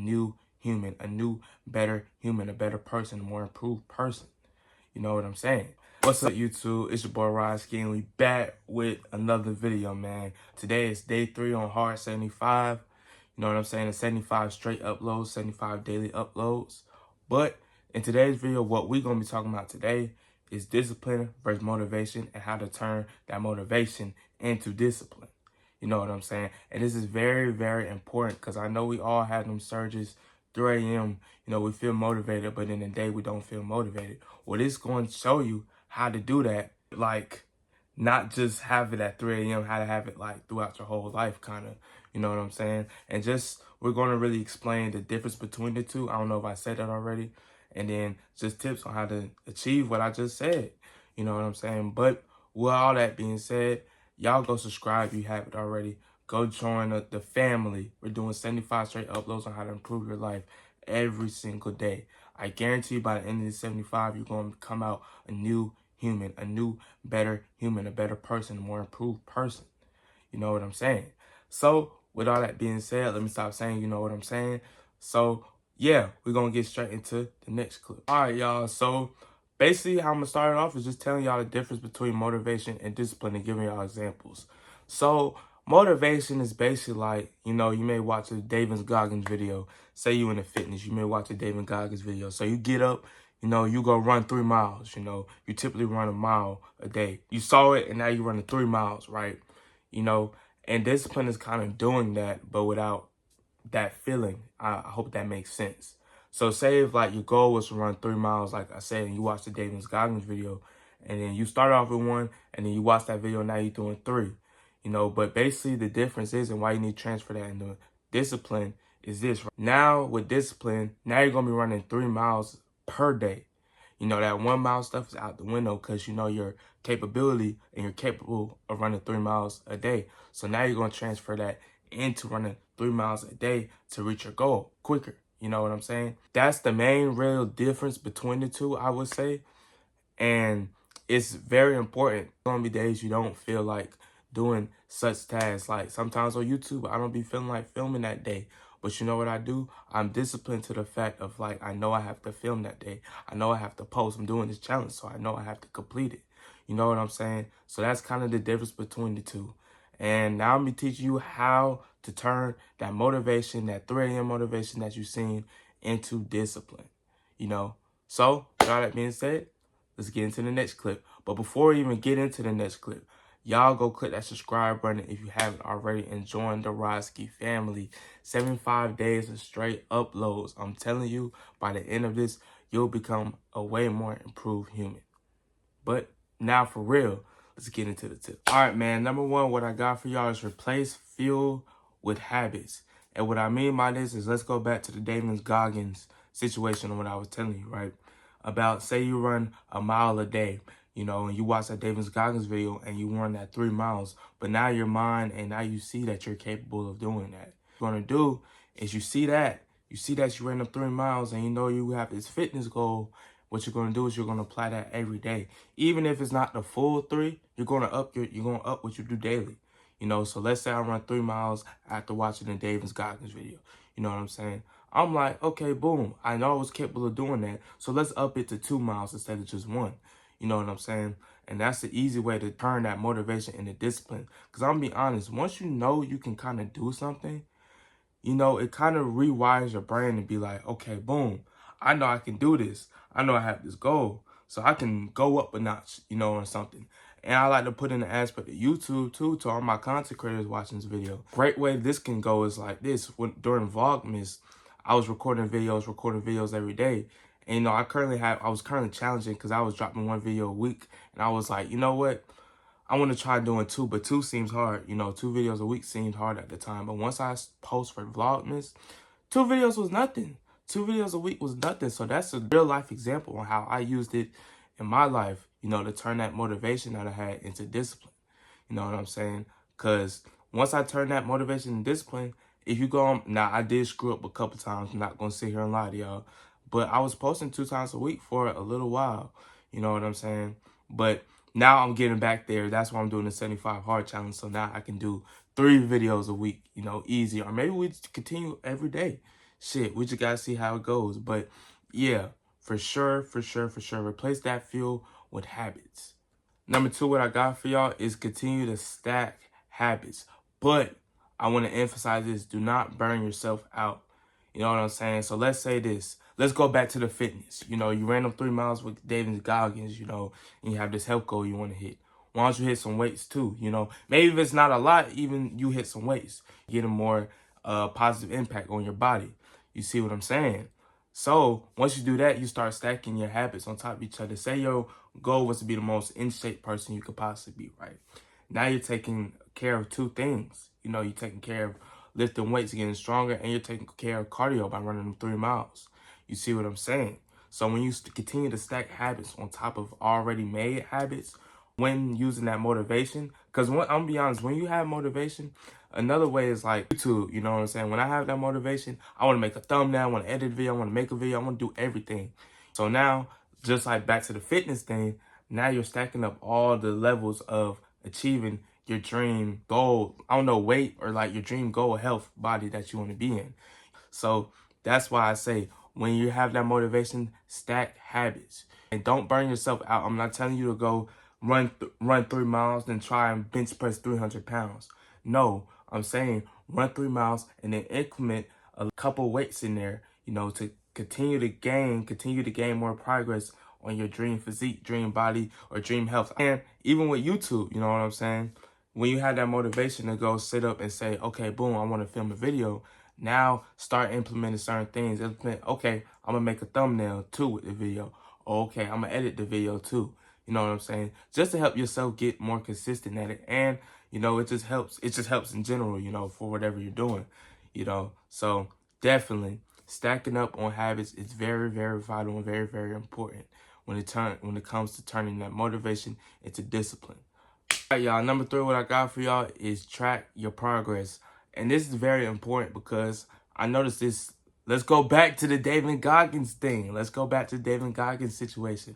new human, a new, better human, a better person, a more improved person. You know what I'm saying? What's up, YouTube? It's your boy RODSKII, and we back with another video, man. Today is day 3 on Hard 75. You know what I'm saying? It's 75 straight uploads, 75 daily uploads. But in today's video, what we're going to be talking about today is discipline versus motivation and how to turn that motivation into discipline. You know what I'm saying? And this is very, very important because I know we all have them surges, 3 a.m., you know, we feel motivated, but in the day we don't feel motivated. Well, this is going to show you how to do that, like not just have it at 3 a.m., how to have it like throughout your whole life, kind of, you know what I'm saying? And just, we're going to really explain the difference between the two. I don't know if I said that already. And then just tips on how to achieve what I just said, you know what I'm saying? But with all that being said, y'all go subscribe if you haven't already. Go join the family. We're doing 75 straight uploads on how to improve your life every single day. I guarantee you by the end of the 75, you're going to come out a new human, a new, better human, a better person, a more improved person. You know what I'm saying? So with all that being said, let me stop saying you know what I'm saying. So yeah, we're going to get straight into the next clip. All right, y'all. So basically how I'm going to start it off is just telling y'all the difference between motivation and discipline and giving y'all examples. So motivation is basically like, you know, you may watch a David Goggins video. Say you in the fitness, you may watch a David Goggins video. So you get up, you know, you go run 3 miles, you know, you typically run a mile a day. You saw it and now you're running 3 miles, right? You know, and discipline is kind of doing that, but without that feeling. I hope that makes sense. So say if like your goal was to run 3 miles, like I said, and you watched the David Goggins video, and then you start off with 1, and then you watch that video, now you're doing 3. You know, but basically the difference is, and why you need to transfer that into discipline is this. Right? Now with discipline, now you're gonna be running 3 miles per day. You know, that 1 mile stuff is out the window because you know your capability and you're capable of running 3 miles a day. So now you're going to transfer that into running 3 miles a day to reach your goal quicker. You know what I'm saying? That's the main real difference between the two, I would say. And it's very important. There's going to be days you don't feel like doing such tasks. Like sometimes on YouTube, I don't be feeling like filming that day. But you know what I do? I'm disciplined to the fact of like, I know I have to film that day. I know I have to post. I'm doing this challenge, so I know I have to complete it. You know what I'm saying? So that's kind of the difference between the two. And now I'm going to teach you how to turn that motivation, that 3 a.m. motivation that you've seen into discipline. You know? So, with all that being said, let's get into the next clip. But before we even get into the next clip, y'all go click that subscribe button if you haven't already and join the RODSKII family. 75 days of straight uploads. I'm telling you, by the end of this, you'll become a way more improved human. But now for real, let's get into the tip. All right, man. Number 1, what I got for y'all is replace fuel with habits. And what I mean by this is let's go back to the David Goggins situation and what I was telling you, right? About say you run a mile a day, you know, and you watch that David Goggins video and you run that 3 miles, but now your mind and now you see that you're capable of doing that. What you're going to do is you see that you ran up 3 miles and you know you have this fitness goal. What you're going to do is you're going to apply that every day. Even if it's not the full 3, you're going to up what you do daily. You know, so let's say I run 3 miles after watching the David Goggins video. You know what I'm saying? I'm like, okay, boom. I know I was capable of doing that. So let's up it to 2 miles instead of just 1. You know what I'm saying? And that's the easy way to turn that motivation into discipline. Because I'm going to be honest, once you know you can kind of do something, you know, it kind of rewires your brain to be like, okay, boom, I know I can do this. I know I have this goal. So I can go up a notch, you know, or something. And I like to put in the aspect of YouTube, too, to all my content creators watching this video. Great way this can go is like this. During Vlogmas, I was recording videos every day. And, you know, I was currently challenging because I was dropping 1 video a week. And I was like, you know what? I want to try doing 2, but 2 seems hard. You know, 2 videos a week seemed hard at the time. But once I post for Vlogmas, 2 videos was nothing. 2 videos a week was nothing. So that's a real life example on how I used it in my life, you know, to turn that motivation that I had into discipline. You know what I'm saying? Because once I turned that motivation into discipline, if you go on, now I did screw up a couple times. I'm not going to sit here and lie to y'all. But I was posting 2 times a week for a little while. You know what I'm saying? But now I'm getting back there. That's why I'm doing the 75 hard challenge. So now I can do 3 videos a week, you know, easy. Or maybe we continue every day. shit, we just gotta see how it goes. But yeah, for sure, replace that fuel with habits. Number 2, what I got for y'all is continue to stack habits. But I want to emphasize this, do not burn yourself out. You know what I'm saying? So let's say this. Let's go back to the fitness. You know, you ran them 3 miles with David Goggins, you know, and you have this health goal you want to hit. Why don't you hit some weights too? You know, maybe if it's not a lot, even you hit some weights, get a more positive impact on your body. You see what I'm saying? So once you do that, you start stacking your habits on top of each other. Say your goal was to be the most in shape person you could possibly be, right? Now you're taking care of 2 things. You know, you're taking care of lifting weights, getting stronger, and you're taking care of cardio by running them 3 miles. You see what I'm saying? So when you continue to stack habits on top of already made habits, when using that motivation, because I'm gonna be honest, when you have motivation, another way is like YouTube, you know what I'm saying? When I have that motivation, I want to make a thumbnail, I want to edit a video, I want to make a video, I want to do everything. So now, just like back to the fitness thing, now you're stacking up all the levels of achieving your dream goal, I don't know, weight or like your dream goal, health, body that you want to be in. So that's why I say, when you have that motivation, stack habits. And don't burn yourself out. I'm not telling you to go run 3 miles, then try and bench press 300 pounds. No, I'm saying run 3 miles and then increment a couple weights in there, you know, to continue to gain more progress on your dream physique, dream body, or dream health. And even with YouTube, you know what I'm saying? When you have that motivation to go sit up and say, okay, boom, I want to film a video. Now start implementing certain things. Okay, I'm going to make a thumbnail too with the video. Okay, I'm going to edit the video too. You know what I'm saying? Just to help yourself get more consistent at it. And, you know, it just helps. It just helps in general, you know, for whatever you're doing, you know. So definitely stacking up on habits is very, very vital and very, very important when it comes to turning that motivation into discipline. All right, y'all, number 3, what I got for y'all is track your progress. And this is very important because I noticed this. Let's go back to the David Goggins thing. Let's go back to the David Goggins situation.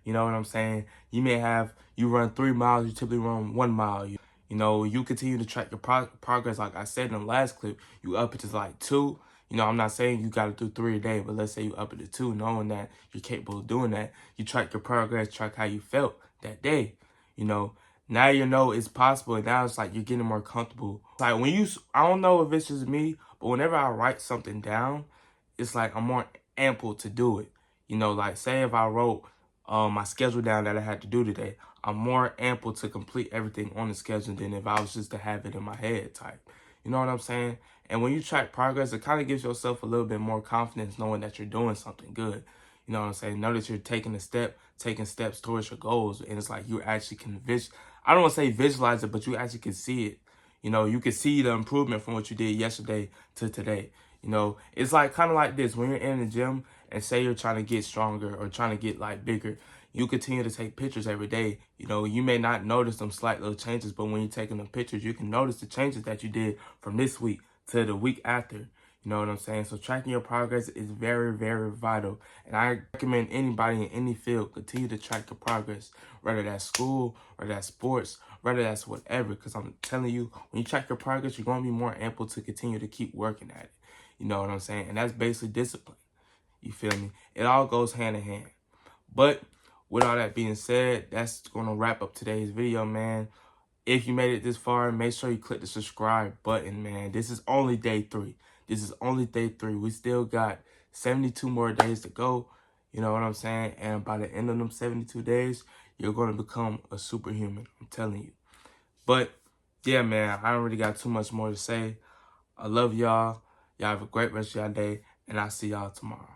You know what I'm saying? You run 3 miles, you typically run 1 mile. You know, you continue to track your progress. Like I said in the last clip, you up it to like 2. You know, I'm not saying you got to do 3 a day, but let's say you up it to 2, knowing that you're capable of doing that. You track your progress, track how you felt that day, you know. Now you know it's possible, and now it's like you're getting more comfortable. Like I don't know if it's just me, but whenever I write something down, it's like I'm more ample to do it. You know, like say if I wrote my schedule down that I had to do today, I'm more ample to complete everything on the schedule than if I was just to have it in my head type. You know what I'm saying? And when you track progress, it kind of gives yourself a little bit more confidence knowing that you're doing something good. You know what I'm saying? Know that you're taking steps towards your goals, and it's like you actually can I don't want to say visualize it, but you actually can see it. You know, you can see the improvement from what you did yesterday to today. You know, it's like kind of like this. When you're in the gym and say you're trying to get stronger or trying to get like bigger, you continue to take pictures every day. You know, you may not notice them slight little changes, but when you're taking the pictures, you can notice the changes that you did from this week to the week after. You know what I'm saying? So tracking your progress is very, very vital. And I recommend anybody in any field continue to track your progress, whether that's school, whether that's sports, whether that's whatever. Because I'm telling you, when you track your progress, you're going to be more ample to continue to keep working at it. You know what I'm saying? And that's basically discipline. You feel me? It all goes hand in hand. But with all that being said, that's going to wrap up today's video, man. If you made it this far, make sure you click the subscribe button, man. This is only day 3. This is only day 3. We still got 72 more days to go. You know what I'm saying? And by the end of them 72 days, you're going to become a superhuman. I'm telling you. But, yeah, man, I don't really got too much more to say. I love y'all. Y'all have a great rest of your day, and I'll see y'all tomorrow.